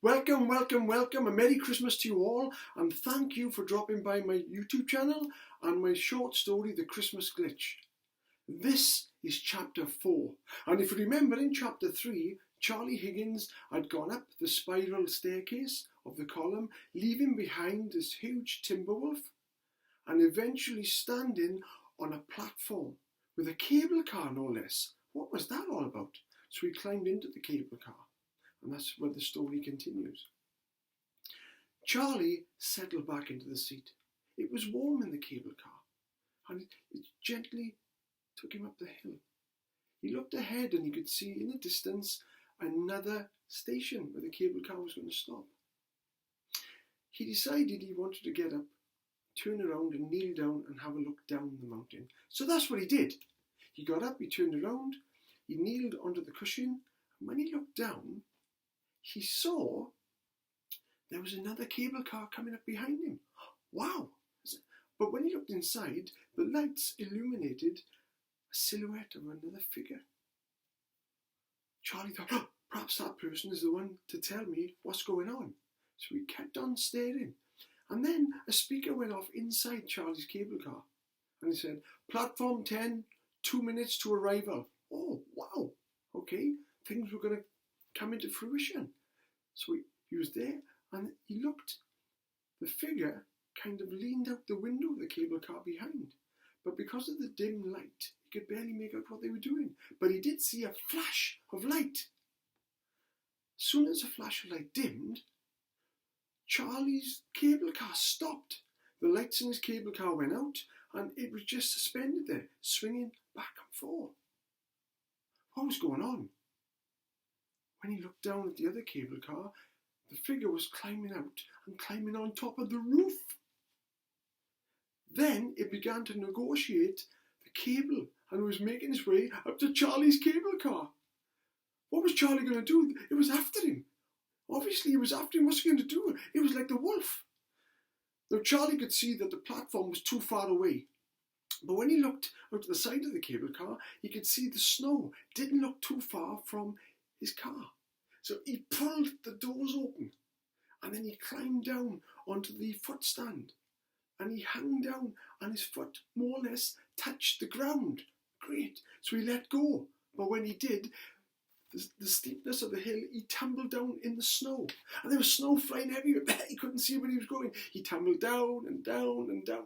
Welcome, welcome, welcome. A Merry Christmas to you all, and thank you for dropping by my YouTube channel and my short story, The Christmas Glitch. This is chapter 4, and if you remember in chapter 3, Charlie Higgins had gone up the spiral staircase of the column, leaving behind this huge timber wolf, and eventually standing on a platform with a cable car, no less. What was that all about? So he climbed into the cable car. And that's where the story continues. Charlie settled back into the seat. It was warm in the cable car, and it gently took him up the hill. He looked ahead and he could see in the distance another station where the cable car was going to stop. He decided he wanted to get up, turn around and kneel down and have a look down the mountain. So that's what he did. He got up, he turned around, he kneeled under the cushion, and when he looked down, he saw there was another cable car coming up behind him. Wow! But when he looked inside, the lights illuminated a silhouette of another figure. Charlie thought, oh, perhaps that person is the one to tell me what's going on. So he kept on staring. And then a speaker went off inside Charlie's cable car. And he said, platform 10, 2 minutes to arrival. Oh, wow! Okay, things were going to come into fruition. So he was there and he looked. The figure kind of leaned out the window of the cable car behind. But because of the dim light, he could barely make out what they were doing. But he did see a flash of light. As soon as the flash of light dimmed, Charlie's cable car stopped. The lights in his cable car went out and it was just suspended there, swinging back and forth. What was going on? When he looked down at the other cable car, the figure was climbing out and climbing on top of the roof. Then it began to negotiate the cable and was making its way up to Charlie's cable car. What was Charlie going to do? It was after him. Obviously, he was after him. What's he going to do? It was like the wolf. Now, Charlie could see that the platform was too far away. But when he looked out to the side of the cable car, he could see the snow didn't look too far from his car. So he pulled the doors open and then he climbed down onto the foot stand and he hung down and his foot more or less touched the ground. Great. So he let go. But when he did, the steepness of the hill, he tumbled down in the snow. And there was snow flying everywhere. He couldn't see where he was going. He tumbled down and down and down.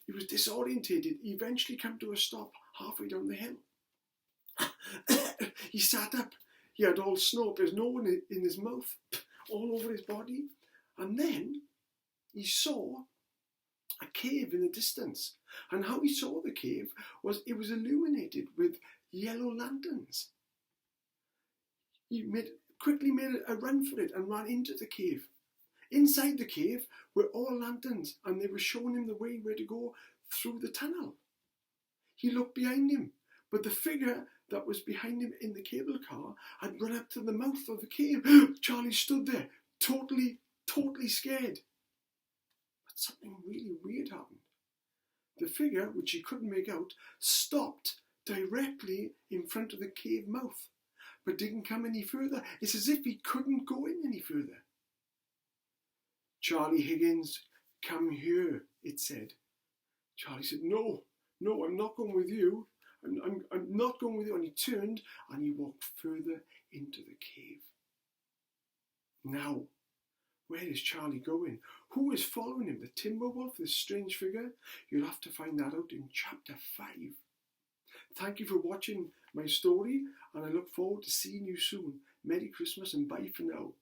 He was disorientated. He eventually came to a stop halfway down the hill. He sat up. He had all snow. There's no in his mouth, all over his body. And then he saw a cave in the distance. And how he saw the cave was it was illuminated with yellow lanterns. He quickly made a run for it and ran into the cave. Inside the cave were all lanterns and they were showing him the way where to go through the tunnel. He looked behind him, but the figure that was behind him in the cable car had run up to the mouth of the cave. Charlie stood there, totally scared. But something really weird happened. The figure, which he couldn't make out, stopped directly in front of the cave mouth, but didn't come any further. It's as if he couldn't go in any further. Charlie Higgins, come here, it said. Charlie said, no, I'm not going with you. I'm not going with you. And he turned and he walked further into the cave. Now, where is Charlie going? Who is following him? The timber wolf, this strange figure? You'll have to find that out in chapter 5. Thank you for watching my story, and I look forward to seeing you soon. Merry Christmas and bye for now.